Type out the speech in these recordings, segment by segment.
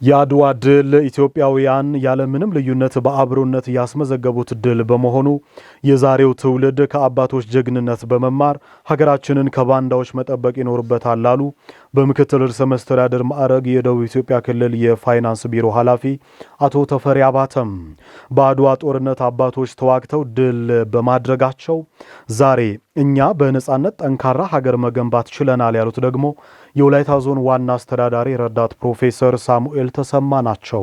የአድዋ ድል ኢትዮጵያውያን ያለምንም ልዩነት በአብሮነት ያስመዘገቡት ድል በመሆኑ የዛሬው ትውልድ ከአባቶች ጀግንነት በመማር ሀገራችንን ከባንዳዎች መጠበቅ ይኖርበታል አሉ በምክትል ርዕሰ መስተዳድር ማዕረግ የደቡብ ኢትዮጵያ ክልል የፋይናንስ ቢሮ ኃላፊ አቶ ተፈሪ አባተም። በአድዋ ጦርነት አባቶች ተዋግተው ድል በማድረጋቸው ዛሬ እኛ በነጻነት ጠንካራ ሀገር መገንባት ችለናል ያሉት ደግሞ የወላይታ ዞን ዋና አስተዳዳሪ ረዳት ፕሮፌሰር ሳሙኤል ተሰማ ናቸው።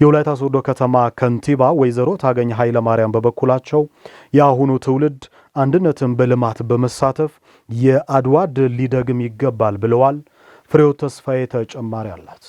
የወላይታ ሶዶ ከተማ ከንቲባ ወይዘሮ ታገኝ ኃይለ ማርያም በበኩላቸው የአሁኑ ትውልድ አንድነትን በልማት በመሳተፍ የአድዋ ድል ሊደግም ይገባል ብለዋል። ፍሬው ተስፋዬ ተጨማሪ አላት።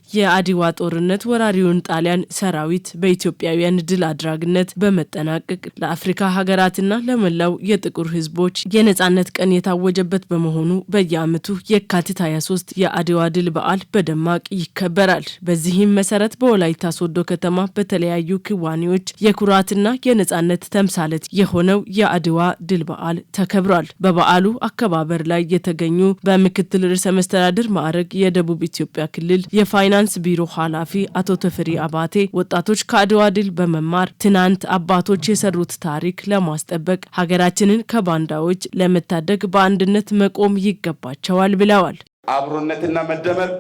የአድዋ ጦርነት ወራሪውን ጣሊያን ሰራዊት በኢትዮጵያውያን ድል አድራጊነት በመጠናቀቅ ለአፍሪካ ሀገራትና ለመላው የጥቁር ሕዝቦች የነጻነት ቀን የታወጀበት በመሆኑ በየዓመቱ የካቲት 23 የአድዋ ድል በዓል በደማቅ ይከበራል። በዚህም መሰረት በወላይታ ሶዶ ከተማ በተለያዩ ክዋኔዎች የኩራትና የነጻነት ተምሳሌት የሆነው የአድዋ ድል በዓል ተከብሯል። በበዓሉ አከባበር ላይ የተገኙ በምክትል ርዕሰ መስተዳድር ማዕረግ የደቡብ ኢትዮጵያ ክልል የፋይናንስ ቢሮ ኃላፊ አቶ ተፈሪ አባቴ ወጣቶች ከአድዋ ድል በመማር ትናንት አባቶች የሰሩት ታሪክ ለማስጠበቅ ሀገራችንን ከባንዳዎች ለመታደግ በአንድነት መቆም ይገባቸዋል ብለዋል። አብሮነትና መደመር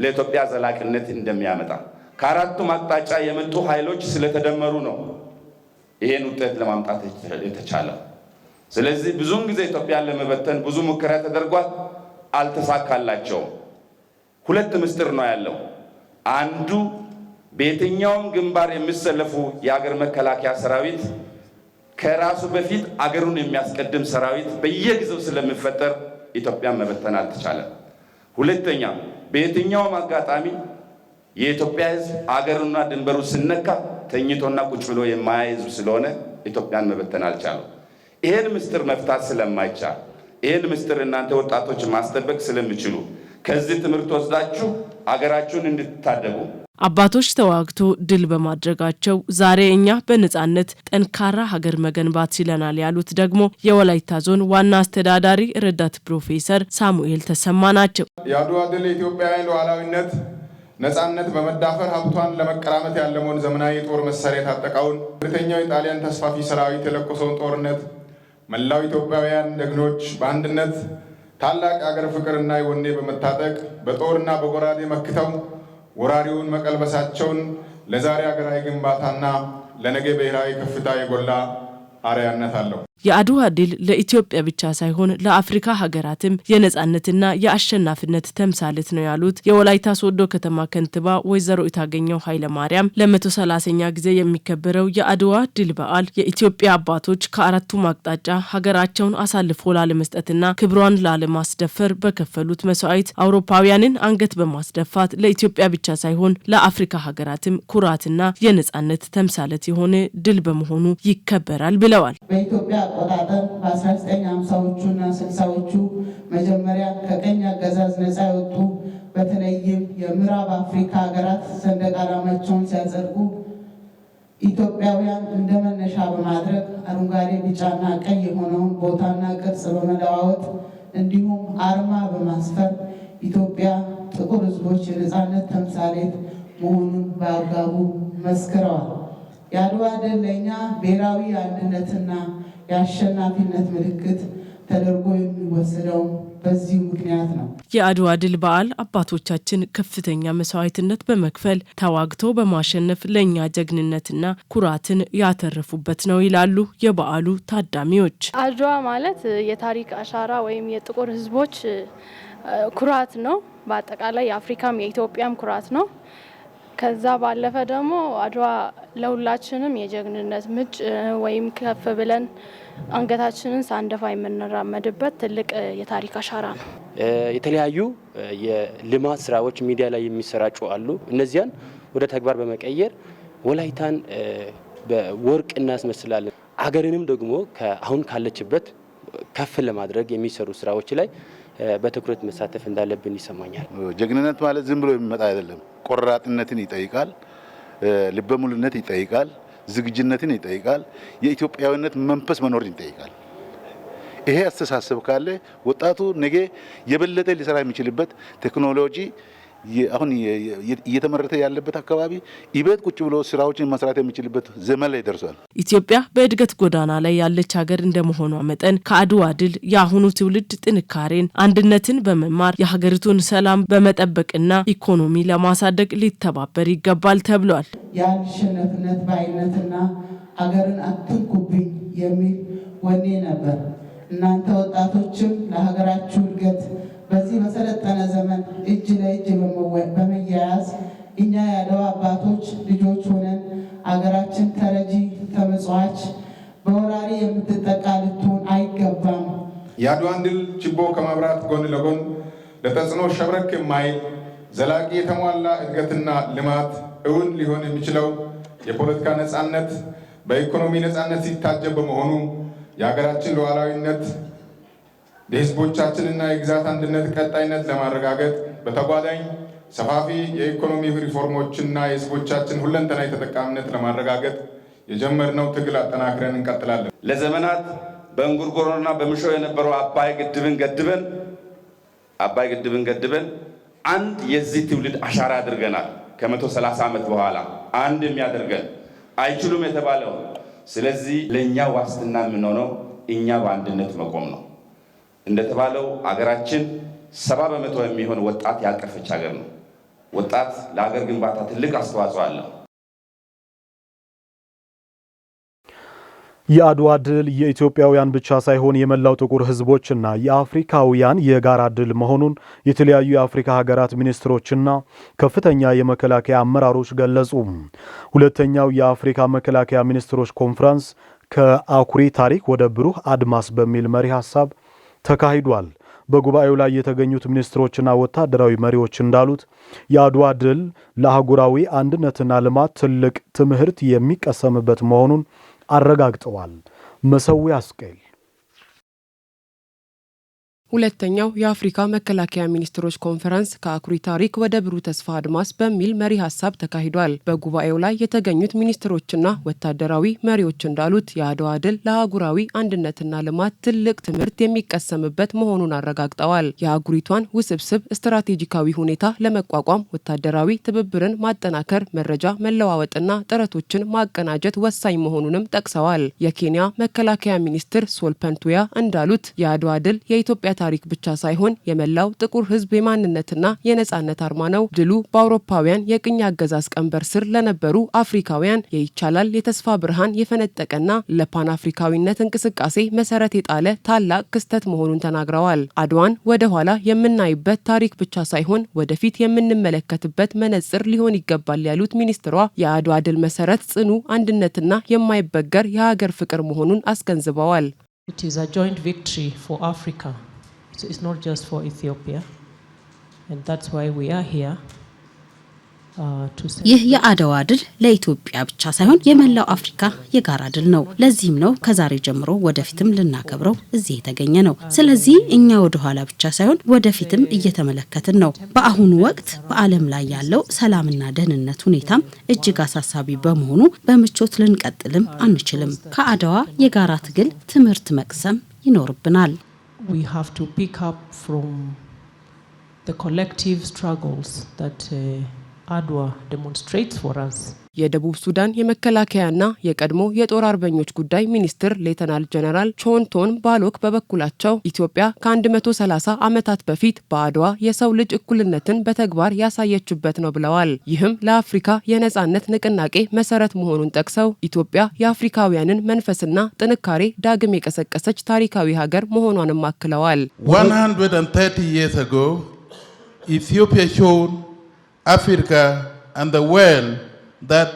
ለኢትዮጵያ ዘላቂነት እንደሚያመጣ ከአራቱም አቅጣጫ የመጡ ኃይሎች ስለተደመሩ ነው ይሄን ውጤት ለማምጣት የተቻለው። ስለዚህ ብዙውን ጊዜ ኢትዮጵያን ለመበተን ብዙ ሙከራ ተደርጓል፣ አልተሳካላቸውም። ሁለት ምስጢር ነው ያለው። አንዱ በየትኛውም ግንባር የሚሰለፉ የሀገር መከላከያ ሰራዊት ከራሱ በፊት አገሩን የሚያስቀድም ሰራዊት በየጊዜው ስለሚፈጠር ኢትዮጵያን መበተን አልተቻለም። ሁለተኛ በየትኛውም አጋጣሚ የኢትዮጵያ ሕዝብ አገሩና ድንበሩ ሲነካ ተኝቶና ቁጭ ብሎ የማያይ ሕዝብ ስለሆነ ኢትዮጵያን መበተን አልቻለም። ይሄን ምስጢር መፍታት ስለማይቻል ይሄን ምስጢር እናንተ ወጣቶች ማስጠበቅ ስለሚችሉ ከዚህ ትምህርት ወስዳችሁ አገራችሁን እንድትታደጉ አባቶች ተዋግቶ ድል በማድረጋቸው ዛሬ እኛ በነጻነት ጠንካራ ሀገር መገንባት ችለናል ያሉት ደግሞ የወላይታ ዞን ዋና አስተዳዳሪ ረዳት ፕሮፌሰር ሳሙኤል ተሰማ ናቸው። የአድዋ ድል የኢትዮጵያውያን ሉዓላዊነት ነጻነት በመዳፈር ሀብቷን ለመቀራመት ያለመውን ዘመናዊ የጦር መሳሪያ የታጠቀውን ብሪተኛው የጣሊያን ተስፋፊ ሰራዊት የለኮሰውን ጦርነት መላው ኢትዮጵያውያን ጀግኖች በአንድነት ታላቅ አገር ፍቅርና የወኔ በመታጠቅ በጦርና በጎራዴ መክተው ወራሪውን መቀልበሳቸውን ለዛሬ ሀገራዊ ግንባታና ለነገ ብሔራዊ ከፍታ የጎላ አርአያነት አለው። የአድዋ ድል ለኢትዮጵያ ብቻ ሳይሆን ለአፍሪካ ሀገራትም የነጻነትና የአሸናፊነት ተምሳሌት ነው ያሉት የወላይታ ሶዶ ከተማ ከንቲባ ወይዘሮ ታገኝ ኃይለ ማርያም ለ130ኛ ጊዜ የሚከበረው የአድዋ ድል በዓል የኢትዮጵያ አባቶች ከአራቱም አቅጣጫ ሀገራቸውን አሳልፎ ላለመስጠትና ክብሯን ላለማስደፈር በከፈሉት መስዋዕት አውሮፓውያንን አንገት በማስደፋት ለኢትዮጵያ ብቻ ሳይሆን ለአፍሪካ ሀገራትም ኩራትና የነጻነት ተምሳሌት የሆነ ድል በመሆኑ ይከበራል ብለዋል። አቆጣጠር በ1950ዎቹና 60ዎቹ መጀመሪያ ከቀኝ አገዛዝ ነፃ የወጡ በተለይም የምዕራብ አፍሪካ ሀገራት ሰንደቅ ዓላማቸውን ሲያጸድቁ ኢትዮጵያውያን እንደ መነሻ በማድረግ አረንጓዴ፣ ቢጫና ቀይ የሆነውን ቦታና ቅርጽ በመለዋወጥ እንዲሁም አርማ በማስፈር ኢትዮጵያ ጥቁር ሕዝቦች የነፃነት ተምሳሌት መሆኑን በአግባቡ መስክረዋል። የአድዋ ድል ለእኛ ብሔራዊ አንድነትና የአሸናፊነት ምልክት ተደርጎ የሚወሰደው በዚህ ምክንያት ነው። የአድዋ ድል በዓል አባቶቻችን ከፍተኛ መስዋዕትነት በመክፈል ተዋግቶ በማሸነፍ ለእኛ ጀግንነትና ኩራትን ያተረፉበት ነው ይላሉ የበዓሉ ታዳሚዎች። አድዋ ማለት የታሪክ አሻራ ወይም የጥቁር ሕዝቦች ኩራት ነው። በአጠቃላይ የአፍሪካም የኢትዮጵያም ኩራት ነው። ከዛ ባለፈ ደግሞ አድዋ ለሁላችንም የጀግንነት ምንጭ ወይም ከፍ ብለን አንገታችንን ሳንደፋ የምንራመድበት ትልቅ የታሪክ አሻራ ነው። የተለያዩ የልማት ስራዎች ሚዲያ ላይ የሚሰራጩ አሉ። እነዚያን ወደ ተግባር በመቀየር ወላይታን በወርቅ እናስመስላለን። አገርንም ደግሞ አሁን ካለችበት ከፍ ለማድረግ የሚሰሩ ስራዎች ላይ በትኩረት መሳተፍ እንዳለብን ይሰማኛል። ጀግንነት ማለት ዝም ብሎ የሚመጣ አይደለም። ቆራጥነትን ይጠይቃል፣ ልበ ሙሉነት ይጠይቃል፣ ዝግጅነትን ይጠይቃል፣ የኢትዮጵያዊነት መንፈስ መኖርን ይጠይቃል። ይሄ አስተሳሰብ ካለ ወጣቱ ነገ የበለጠ ሊሰራ የሚችልበት ቴክኖሎጂ አሁን እየተመረተ ያለበት አካባቢ ኢቤት ቁጭ ብሎ ስራዎችን መስራት የሚችልበት ዘመን ላይ ደርሷል። ኢትዮጵያ በእድገት ጎዳና ላይ ያለች ሀገር እንደመሆኗ መጠን ከአድዋ ድል የአሁኑ ትውልድ ጥንካሬን፣ አንድነትን በመማር የሀገሪቱን ሰላም በመጠበቅና ኢኮኖሚ ለማሳደግ ሊተባበር ይገባል ተብሏል። የአሸናፊነት ባይነትና ሀገርን አትንኩብኝ የሚል ወኔ ነበር። እናንተ ወጣቶችም ለሀገራችሁ እድገት በዚህ በሰለጠነ ዘመን እጅ ለእጅ በመያያዝ እኛ የአድዋ አባቶች ልጆች ሆነን አገራችን ተረጂ ተመጽዋች በወራሪ የምትጠቃ ልትሆን አይገባም። የአድዋን ድል ችቦ ከማብራት ጎን ለጎን ለተጽዕኖ ሸብረክ የማይል ዘላቂ የተሟላ እድገትና ልማት እውን ሊሆን የሚችለው የፖለቲካ ነጻነት በኢኮኖሚ ነጻነት ሲታጀብ በመሆኑ የሀገራችን ሉዓላዊነት የህዝቦቻችንና የግዛት አንድነት ቀጣይነት ለማረጋገጥ በተጓዳኝ ሰፋፊ የኢኮኖሚ ሪፎርሞችና የህዝቦቻችን ሁለንተናዊ ተጠቃሚነት ለማረጋገጥ የጀመርነው ትግል አጠናክረን እንቀጥላለን። ለዘመናት በእንጉርጉሮና በምሾ የነበረው አባይ ግድብን ገድበን አንድ የዚህ ትውልድ አሻራ አድርገናል። ከ130 ዓመት በኋላ አንድ የሚያደርገን አይችሉም የተባለው። ስለዚህ ለኛ ዋስትና የምንሆነው እኛ በአንድነት መቆም ነው። እንደተባለው አገራችን 70% የሚሆን ወጣት ያቀፈች ሀገር ነው። ወጣት ለሀገር ግንባታ ትልቅ አስተዋጽኦ አለው። የአድዋ ድል የኢትዮጵያውያን ብቻ ሳይሆን የመላው ጥቁር ህዝቦችና የአፍሪካውያን የጋራ ድል መሆኑን የተለያዩ የአፍሪካ ሀገራት ሚኒስትሮችና ከፍተኛ የመከላከያ አመራሮች ገለጹ። ሁለተኛው የአፍሪካ መከላከያ ሚኒስትሮች ኮንፈረንስ ከአኩሪ ታሪክ ወደ ብሩህ አድማስ በሚል መሪ ሐሳብ ተካሂዷል። በጉባኤው ላይ የተገኙት ሚኒስትሮችና ወታደራዊ መሪዎች እንዳሉት የአድዋ ድል ለአህጉራዊ አንድነትና ልማት ትልቅ ትምህርት የሚቀሰምበት መሆኑን አረጋግጠዋል። መሰዊያ አስቀል ሁለተኛው የአፍሪካ መከላከያ ሚኒስትሮች ኮንፈረንስ ከአኩሪ ታሪክ ወደ ብሩህ ተስፋ አድማስ በሚል መሪ ሐሳብ ተካሂዷል። በጉባኤው ላይ የተገኙት ሚኒስትሮችና ወታደራዊ መሪዎች እንዳሉት የአድዋ ድል ለአህጉራዊ አንድነትና ልማት ትልቅ ትምህርት የሚቀሰምበት መሆኑን አረጋግጠዋል። የአህጉሪቷን ውስብስብ ስትራቴጂካዊ ሁኔታ ለመቋቋም ወታደራዊ ትብብርን ማጠናከር፣ መረጃ መለዋወጥና ጥረቶችን ማቀናጀት ወሳኝ መሆኑንም ጠቅሰዋል። የኬንያ መከላከያ ሚኒስትር ሶልፐንቱያ እንዳሉት የአድዋ ድል የኢትዮጵያ ታሪክ ብቻ ሳይሆን የመላው ጥቁር ሕዝብ የማንነትና የነጻነት አርማ ነው። ድሉ በአውሮፓውያን የቅኝ አገዛዝ ቀንበር ስር ለነበሩ አፍሪካውያን የይቻላል የተስፋ ብርሃን የፈነጠቀና ለፓን አፍሪካዊነት እንቅስቃሴ መሰረት የጣለ ታላቅ ክስተት መሆኑን ተናግረዋል። አድዋን ወደ ኋላ የምናይበት ታሪክ ብቻ ሳይሆን ወደፊት የምንመለከትበት መነጽር ሊሆን ይገባል ያሉት ሚኒስትሯ የአድዋ ድል መሰረት ጽኑ አንድነትና የማይበገር የሀገር ፍቅር መሆኑን አስገንዝበዋል። It is a joint victory for Africa. So it's not just for Ethiopia, and that's why we are here ይህ የአድዋ ድል ለኢትዮጵያ ብቻ ሳይሆን የመላው አፍሪካ የጋራ ድል ነው። ለዚህም ነው ከዛሬ ጀምሮ ወደፊትም ልናከብረው እዚህ የተገኘ ነው። ስለዚህ እኛ ወደ ኋላ ብቻ ሳይሆን ወደፊትም እየተመለከትን ነው። በአሁኑ ወቅት በዓለም ላይ ያለው ሰላምና ደህንነት ሁኔታም እጅግ አሳሳቢ በመሆኑ በምቾት ልንቀጥልም አንችልም። ከአድዋ የጋራ ትግል ትምህርት መቅሰም ይኖርብናል። We have to pick up from the collective struggles that Adwa demonstrates for us. የደቡብ ሱዳን የመከላከያና የቀድሞ የጦር አርበኞች ጉዳይ ሚኒስትር ሌተናል ጀነራል ቾንቶን ባሎክ በበኩላቸው ኢትዮጵያ ከ130 ዓመታት በፊት በአድዋ የሰው ልጅ እኩልነትን በተግባር ያሳየችበት ነው ብለዋል። ይህም ለአፍሪካ የነጻነት ንቅናቄ መሰረት መሆኑን ጠቅሰው ኢትዮጵያ የአፍሪካውያንን መንፈስና ጥንካሬ ዳግም የቀሰቀሰች ታሪካዊ ሀገር መሆኗንም አክለዋል። 130 years ago, Ethiopia showed Africa and the world that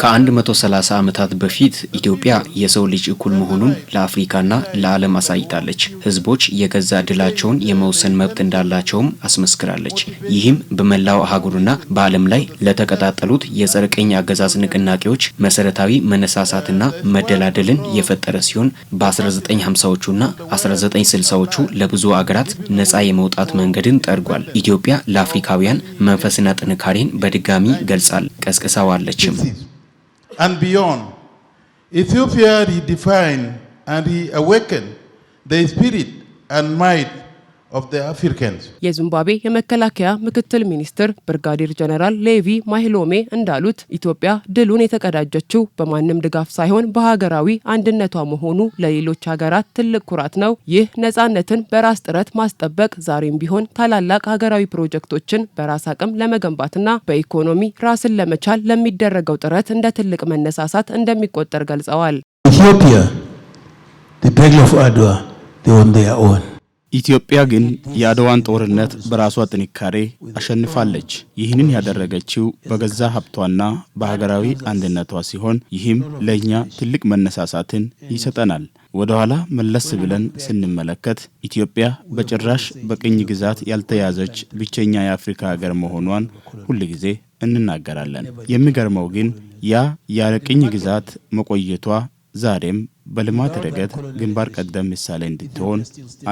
ከ130 ዓመታት በፊት ኢትዮጵያ የሰው ልጅ እኩል መሆኑን ለአፍሪካና ለዓለም አሳይታለች። ህዝቦች የገዛ ድላቸውን የመወሰን መብት እንዳላቸውም አስመስክራለች። ይህም በመላው አህጉርና በዓለም ላይ ለተቀጣጠሉት የጸረ ቅኝ አገዛዝ ንቅናቄዎች መሰረታዊ መነሳሳትና መደላደልን የፈጠረ ሲሆን በ1950ዎቹና 1960ዎቹ ለብዙ አገራት ነፃ የመውጣት መንገድን ጠርጓል። ኢትዮጵያ ለአፍሪካውያን መንፈስና ጥንካሬን በድጋሚ ገልጻል ቀስቅሳዋለችም። And beyond, Ethiopia redefined and reawakened the spirit and might of the Africans. የዚምባብዌ የመከላከያ ምክትል ሚኒስትር ብርጋዴር ጀነራል ሌቪ ማሂሎሜ እንዳሉት ኢትዮጵያ ድሉን የተቀዳጀችው በማንም ድጋፍ ሳይሆን በሀገራዊ አንድነቷ መሆኑ ለሌሎች ሀገራት ትልቅ ኩራት ነው። ይህ ነጻነትን በራስ ጥረት ማስጠበቅ ዛሬም ቢሆን ታላላቅ ሀገራዊ ፕሮጀክቶችን በራስ አቅም ለመገንባትና በኢኮኖሚ ራስን ለመቻል ለሚደረገው ጥረት እንደ ትልቅ መነሳሳት እንደሚቆጠር ገልጸዋል። Ethiopia, the Battle of Adwa, they won their own. ኢትዮጵያ ግን የአድዋን ጦርነት በራሷ ጥንካሬ አሸንፋለች። ይህንን ያደረገችው በገዛ ሀብቷና በሀገራዊ አንድነቷ ሲሆን ይህም ለኛ ትልቅ መነሳሳትን ይሰጠናል። ወደ ኋላ መለስ ብለን ስንመለከት ኢትዮጵያ በጭራሽ በቅኝ ግዛት ያልተያዘች ብቸኛ የአፍሪካ ሀገር መሆኗን ሁልጊዜ እንናገራለን። የሚገርመው ግን ያ ያለ ቅኝ ግዛት መቆየቷ ዛሬም በልማት ረገድ ግንባር ቀደም ምሳሌ እንድትሆን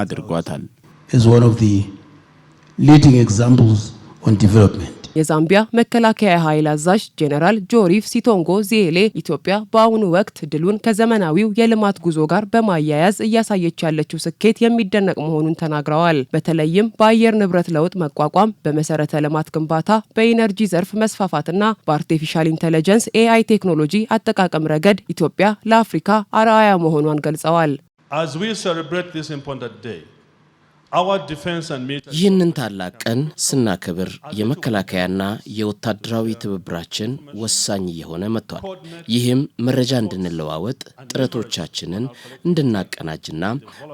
አድርጓታል። Is one of the leading examples on development. የዛምቢያ መከላከያ ኃይል አዛዥ ጄኔራል ጆሪፍ ሲቶንጎ ዚኤሌ ኢትዮጵያ በአሁኑ ወቅት ድሉን ከዘመናዊው የልማት ጉዞ ጋር በማያያዝ እያሳየች ያለችው ስኬት የሚደነቅ መሆኑን ተናግረዋል። በተለይም በአየር ንብረት ለውጥ መቋቋም፣ በመሰረተ ልማት ግንባታ፣ በኢነርጂ ዘርፍ መስፋፋትና በአርቲፊሻል ኢንተለጀንስ AI ቴክኖሎጂ አጠቃቀም ረገድ ኢትዮጵያ ለአፍሪካ አርአያ መሆኗን ገልጸዋል። As we celebrate this important day, ይህንን ታላቅ ቀን ስናከብር የመከላከያና የወታደራዊ ትብብራችን ወሳኝ እየሆነ መጥቷል። ይህም መረጃ እንድንለዋወጥ ጥረቶቻችንን እንድናቀናጅና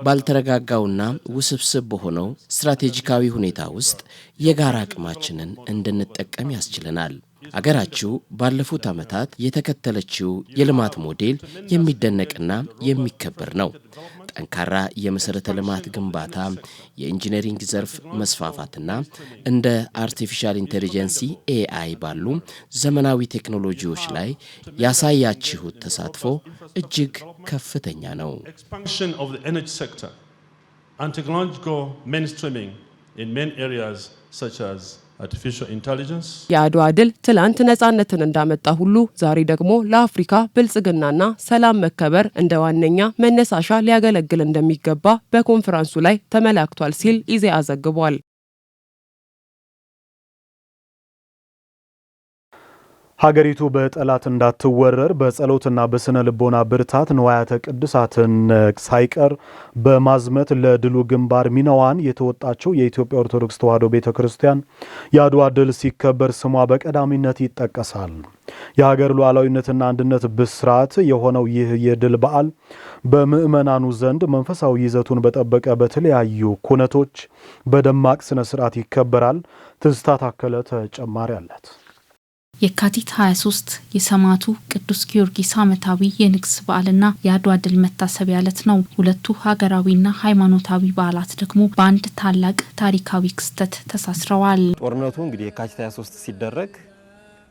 ባልተረጋጋውና ውስብስብ በሆነው ስትራቴጂካዊ ሁኔታ ውስጥ የጋራ አቅማችንን እንድንጠቀም ያስችለናል። አገራችሁ ባለፉት ዓመታት የተከተለችው የልማት ሞዴል የሚደነቅና የሚከበር ነው። ጠንካራ የመሰረተ ልማት ግንባታ፣ የኢንጂነሪንግ ዘርፍ መስፋፋትና እንደ አርቲፊሻል ኢንተለጀንስ AI ባሉ ዘመናዊ ቴክኖሎጂዎች ላይ ያሳያችሁት ተሳትፎ እጅግ ከፍተኛ ነው። Expansion of the energy sector and technological mainstreaming in main areas such as artificial intelligence. የአድዋ ድል ትላንት ነጻነትን እንዳመጣ ሁሉ ዛሬ ደግሞ ለአፍሪካ ብልጽግናና ሰላም መከበር እንደ ዋነኛ መነሳሻ ሊያገለግል እንደሚገባ በኮንፈረንሱ ላይ ተመላክቷል ሲል ኢዜአ ዘግቧል። ሀገሪቱ በጠላት እንዳትወረር በጸሎትና በስነ ልቦና ብርታት ንዋያተ ቅድሳትን ሳይቀር በማዝመት ለድሉ ግንባር ሚናዋን የተወጣቸው የኢትዮጵያ ኦርቶዶክስ ተዋሕዶ ቤተክርስቲያን የአድዋ ድል ሲከበር ስሟ በቀዳሚነት ይጠቀሳል። የሀገር ሉዓላዊነትና አንድነት ብስራት የሆነው ይህ የድል በዓል በምዕመናኑ ዘንድ መንፈሳዊ ይዘቱን በጠበቀ በተለያዩ ኩነቶች በደማቅ ስነ ስርዓት ይከበራል። ትዝታ ታከለ ተጨማሪ አላት። የካቲት 23 የሰማዕቱ ቅዱስ ጊዮርጊስ ዓመታዊ የንግስ በዓልና የአድዋ ድል መታሰቢያ ዕለት ነው። ሁለቱ ሀገራዊና ሃይማኖታዊ በዓላት ደግሞ በአንድ ታላቅ ታሪካዊ ክስተት ተሳስረዋል። ጦርነቱ እንግዲህ የካቲት 23 ሲደረግ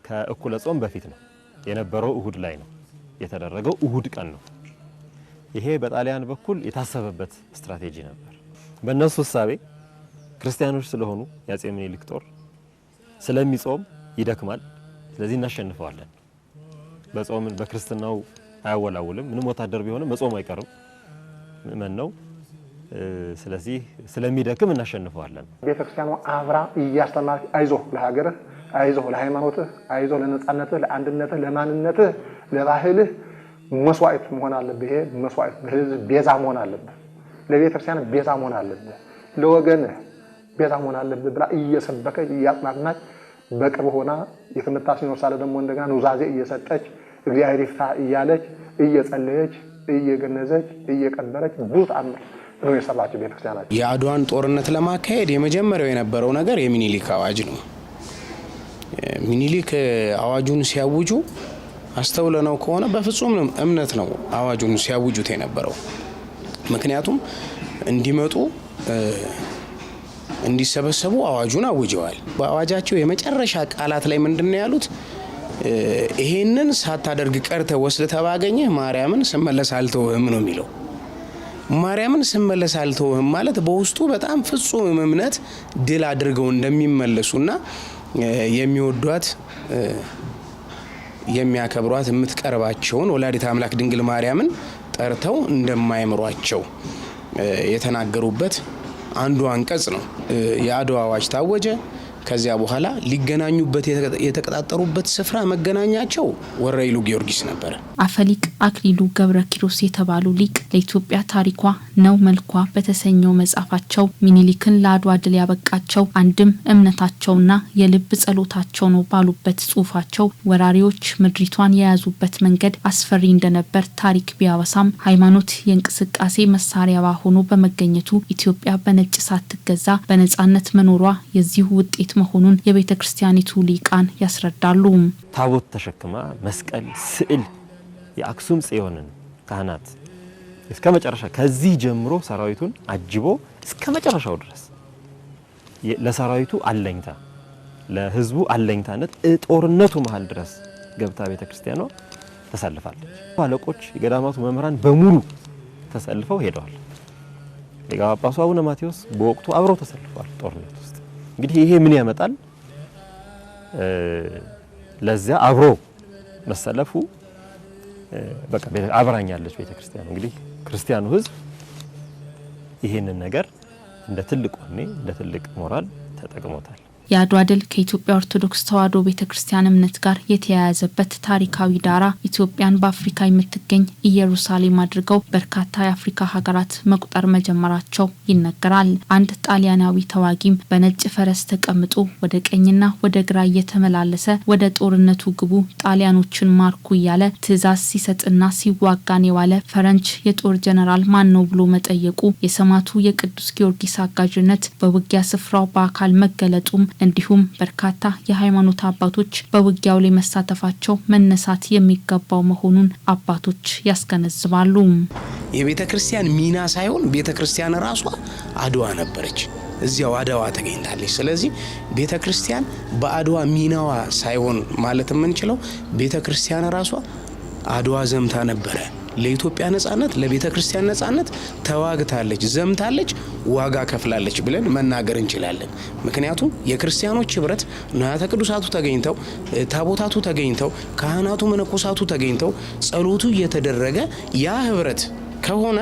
ከእኩለ ጾም በፊት ነው የነበረው። እሁድ ላይ ነው የተደረገው። እሁድ ቀን ነው። ይሄ በጣሊያን በኩል የታሰበበት ስትራቴጂ ነበር። በእነሱ ሐሳቤ ክርስቲያኖች ስለሆኑ ያጼ ምኒልክ ጦር ስለሚጾም ይደክማል፣ ስለዚህ እናሸንፈዋለን። በጾምን በክርስትናው አያወላውልም። ምንም ወታደር ቢሆንም መጾም አይቀርም፣ ምእመን ነው። ስለዚህ ስለሚደክም እናሸንፈዋለን። ቤተክርስቲያኑ አብራ እያስተማረች አይዞህ ለሀገርህ፣ አይዞህ ለሃይማኖትህ፣ አይዞህ ለነጻነትህ፣ ለአንድነትህ፣ ለማንነትህ፣ ለባህልህ መስዋዕት መሆን አለብህ። ይሄ መስዋዕት ለህዝብ ቤዛ መሆን አለብህ። ለቤተክርስቲያን ቤዛ መሆን አለብህ። ለወገንህ ቤዛ መሆን አለብህ ብላ እየሰበከች እያጽናናች በቅርብ ሆና የትምህርት ሲኖር ሳለ ደግሞ እንደገና ኑዛዜ እየሰጠች እግዚአብሔር ይፍታ እያለች እየጸለየች እየገነዘች እየቀበረች ብዙ ተአምር ነው የሰራችው ቤተክርስቲያናችን። የአድዋን ጦርነት ለማካሄድ የመጀመሪያው የነበረው ነገር የሚኒሊክ አዋጅ ነው። ሚኒሊክ አዋጁን ሲያውጁ አስተውለነው ከሆነ በፍጹም እምነት ነው አዋጁን ሲያውጁት የነበረው። ምክንያቱም እንዲመጡ እንዲሰበሰቡ አዋጁን አውጀዋል። በአዋጃቸው የመጨረሻ ቃላት ላይ ምንድነው ያሉት? ይሄንን ሳታደርግ ቀርተ ወስደህ ባገኘህ ማርያምን ስመለስ አልተውህም ነው የሚለው። ማርያምን ስመለስ አልተውህም ማለት በውስጡ በጣም ፍጹም እምነት ድል አድርገው እንደሚመለሱና የሚወዷት የሚያከብሯት የምትቀርባቸውን ወላዲተ አምላክ ድንግል ማርያምን ጠርተው እንደማይምሯቸው የተናገሩበት አንዱ አንቀጽ ነው። የአድዋ አዋጅ ታወጀ። ከዚያ በኋላ ሊገናኙበት የተቀጣጠሩበት ስፍራ መገናኛቸው ወረኢሉ ጊዮርጊስ ነበር። አፈሊቅ አክሊሉ ገብረ ኪሮስ የተባሉ ሊቅ ለኢትዮጵያ ታሪኳ ነው መልኳ በተሰኘው መጽሐፋቸው ሚኒሊክን ለአድዋ ድል ያበቃቸው አንድም እምነታቸውና የልብ ጸሎታቸው ነው ባሉበት ጽሑፋቸው ወራሪዎች ምድሪቷን የያዙበት መንገድ አስፈሪ እንደነበር ታሪክ ቢያወሳም ሃይማኖት የእንቅስቃሴ መሳሪያ ሆኖ በመገኘቱ ኢትዮጵያ በነጭ ሳትገዛ በነጻነት መኖሯ የዚህ ውጤት መሆኑን የቤተ ክርስቲያኒቱ ሊቃን ያስረዳሉ። ታቦት ተሸክማ መስቀል፣ ስዕል የአክሱም ጽዮንን ካህናት እስከ መጨረሻ ከዚህ ጀምሮ ሰራዊቱን አጅቦ እስከ መጨረሻው ድረስ ለሰራዊቱ አለኝታ ለህዝቡ አለኝታነት ጦርነቱ መሃል ድረስ ገብታ ቤተ ክርስቲያኗ ተሰልፋለች። አለቆች የገዳማቱ መምህራን በሙሉ ተሰልፈው ሄደዋል። ሊቀ ጳጳሱ አቡነ ማቴዎስ በወቅቱ አብረው ተሰልፈዋል ጦርነት ውስጥ። እንግዲህ ይሄ ምን ያመጣል? ለዚያ አብሮ መሰለፉ በቃ አብራኛለች ቤተክርስቲያን። እንግዲህ ክርስቲያኑ ህዝብ ይሄንን ነገር እንደ ትልቅ ወኔ እንደ ትልቅ ሞራል ተጠቅሞታል። የአድዋ ድል ከኢትዮጵያ ኦርቶዶክስ ተዋሕዶ ቤተክርስቲያን እምነት ጋር የተያያዘበት ታሪካዊ ዳራ ኢትዮጵያን በአፍሪካ የምትገኝ ኢየሩሳሌም አድርገው በርካታ የአፍሪካ ሀገራት መቁጠር መጀመራቸው ይነገራል። አንድ ጣሊያናዊ ተዋጊም በነጭ ፈረስ ተቀምጦ ወደ ቀኝና ወደ ግራ እየተመላለሰ ወደ ጦርነቱ ግቡ ጣሊያኖችን ማርኩ እያለ ትዕዛዝ ሲሰጥና ሲዋጋን የዋለ ፈረንጅ የጦር ጀነራል ማን ነው ብሎ መጠየቁ የሰማዕቱ የቅዱስ ጊዮርጊስ አጋዥነት በውጊያ ስፍራው በአካል መገለጡም እንዲሁም በርካታ የሃይማኖት አባቶች በውጊያው ላይ መሳተፋቸው መነሳት የሚገባው መሆኑን አባቶች ያስገነዝባሉ። የቤተ ክርስቲያን ሚና ሳይሆን ቤተ ክርስቲያን ራሷ አድዋ ነበረች፣ እዚያው አድዋ ተገኝታለች። ስለዚህ ቤተ ክርስቲያን በአድዋ ሚናዋ ሳይሆን ማለት የምንችለው ቤተ ክርስቲያን ራሷ አድዋ ዘምታ ነበረ። ለኢትዮጵያ ነጻነት ለቤተ ክርስቲያን ነጻነት ተዋግታለች፣ ዘምታለች፣ ዋጋ ከፍላለች ብለን መናገር እንችላለን። ምክንያቱም የክርስቲያኖች ህብረት ንዋያተ ቅዱሳቱ ተገኝተው ታቦታቱ ተገኝተው ካህናቱ መነኮሳቱ ተገኝተው ጸሎቱ እየተደረገ ያ ህብረት ከሆነ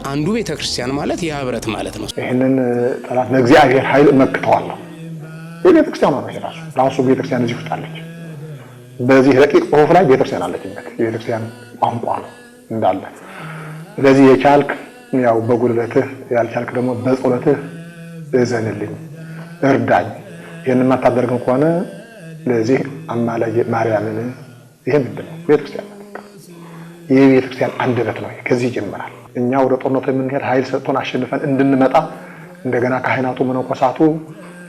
አንዱ ቤተ ክርስቲያን ማለት ያ ህብረት ማለት ነው። ይህንን ጠላት በእግዚአብሔር ኃይል መክተዋለሁ። የቤተ ክርስቲያን ነው ራሱ ቤተ ክርስቲያን እዚህ ውስጥ አለች። በዚህ ረቂቅ ጽሑፍ ላይ ቤተ ክርስቲያን አለችበት። የቤተ ክርስቲያን ቋንቋ ነው እንዳለ። ስለዚህ የቻልክ ያው በጉልበትህ ያልቻልክ ደግሞ በጸሎትህ እዘንልኝ፣ እርዳኝ። ይሄን የማታደርገው ከሆነ ለዚህ አማላጅ ማርያምን ይሄ ምንድን ነው? ቤተክርስቲያን ይሄ ቤተክርስቲያን አንደበት ነው። ከዚህ ይጀምራል። እኛ ወደ ጦርነቱ የምንሄድ ኃይል ሰጥቶን አሸንፈን እንድንመጣ እንደገና ካህናቱ መነኮሳቱ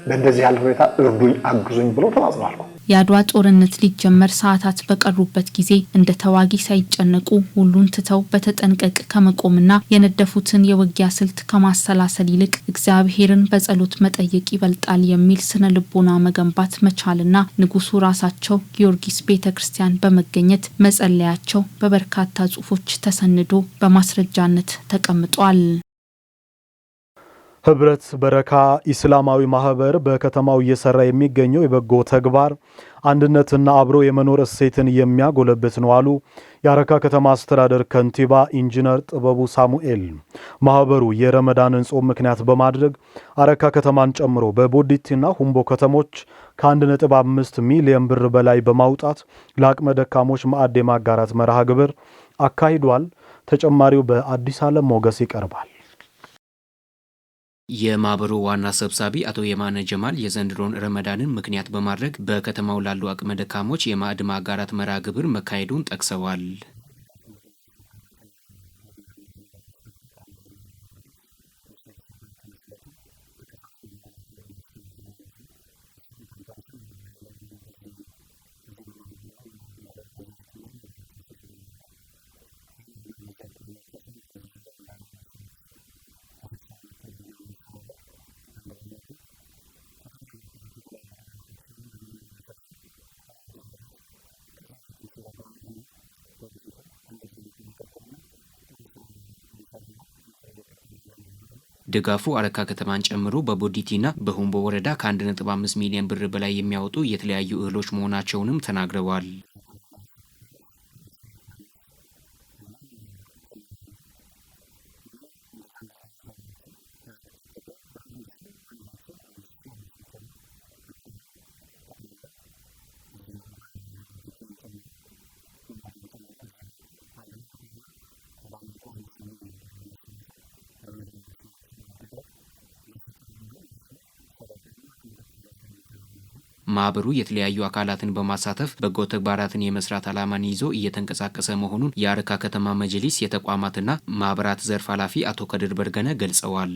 በእንደዚህ ያለ ሁኔታ እርዱኝ፣ አግዙኝ ብለው ተማጽነዋል። የአድዋ ጦርነት ሊጀመር ሰዓታት በቀሩበት ጊዜ እንደ ተዋጊ ሳይጨነቁ ሁሉን ትተው በተጠንቀቅ ከመቆምና የነደፉትን የውጊያ ስልት ከማሰላሰል ይልቅ እግዚአብሔርን በጸሎት መጠየቅ ይበልጣል የሚል ስነ ልቦና መገንባት መቻልና ንጉሱ ራሳቸው ጊዮርጊስ ቤተክርስቲያን በመገኘት መጸለያቸው በበርካታ ጽሑፎች ተሰንዶ በማስረጃነት ተቀምጧል። ህብረት በረካ ኢስላማዊ ማህበር በከተማው እየሰራ የሚገኘው የበጎ ተግባር አንድነትና አብሮ የመኖር እሴትን የሚያጎለብት ነው አሉ የአረካ ከተማ አስተዳደር ከንቲባ ኢንጂነር ጥበቡ ሳሙኤል። ማህበሩ የረመዳንን ጾም ምክንያት በማድረግ አረካ ከተማን ጨምሮ በቦዲቲና ሁምቦ ከተሞች ከ1.5 ሚሊዮን ብር በላይ በማውጣት ለአቅመ ደካሞች ማዕድ የማጋራት መርሃ ግብር አካሂዷል። ተጨማሪው በአዲስ ዓለም ሞገስ ይቀርባል። የማህበሩ ዋና ሰብሳቢ አቶ የማነ ጀማል የዘንድሮን ረመዳንን ምክንያት በማድረግ በከተማው ላሉ አቅመ ደካሞች የማዕድ ማጋራት መርሃ ግብር መካሄዱን ጠቅሰዋል። ድጋፉ አረካ ከተማን ጨምሮ በቦዲቲና በሁምቦ ወረዳ ከ1.5 ሚሊዮን ብር በላይ የሚያወጡ የተለያዩ እህሎች መሆናቸውንም ተናግረዋል። ማህበሩ የተለያዩ አካላትን በማሳተፍ በጎ ተግባራትን የመስራት ዓላማን ይዞ እየተንቀሳቀሰ መሆኑን የአረካ ከተማ መጅሊስ የተቋማትና ማህበራት ዘርፍ ኃላፊ አቶ ከድር በርገነ ገልጸዋል።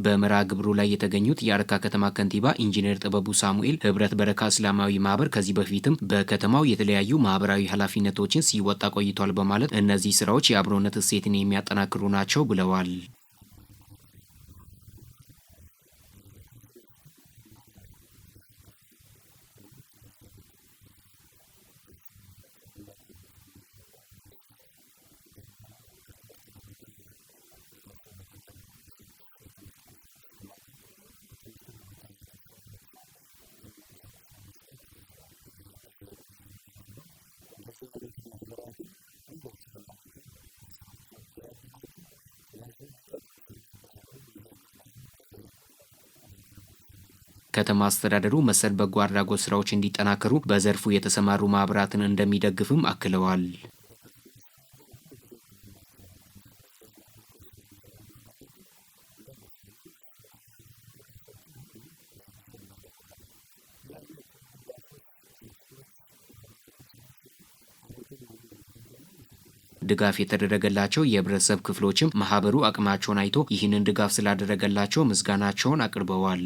በመርሃ ግብሩ ላይ የተገኙት የአረካ ከተማ ከንቲባ ኢንጂነር ጥበቡ ሳሙኤል ህብረት በረካ እስላማዊ ማህበር ከዚህ በፊትም በከተማው የተለያዩ ማህበራዊ ኃላፊነቶችን ሲወጣ ቆይቷል በማለት እነዚህ ስራዎች የአብሮነት እሴትን የሚያጠናክሩ ናቸው ብለዋል። ከተማ አስተዳደሩ መሰል በጎ አድራጎት ስራዎች እንዲጠናከሩ በዘርፉ የተሰማሩ ማህበራትን እንደሚደግፍም አክለዋል። ድጋፍ የተደረገላቸው የህብረተሰብ ክፍሎችም ማህበሩ አቅማቸውን አይቶ ይህንን ድጋፍ ስላደረገላቸው ምስጋናቸውን አቅርበዋል።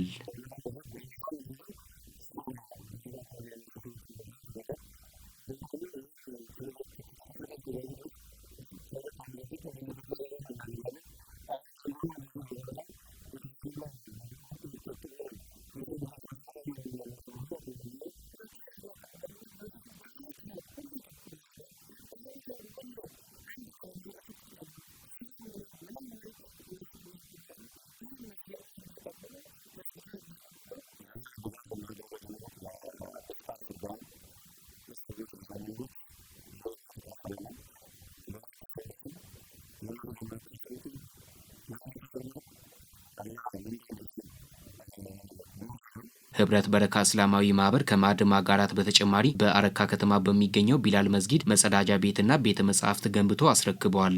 ህብረት በረካ እስላማዊ ማህበር ከማዕድ ማጋራት በተጨማሪ በአረካ ከተማ በሚገኘው ቢላል መስጊድ መጸዳጃ ቤትና ቤተ መጻሕፍት ገንብቶ አስረክቧል።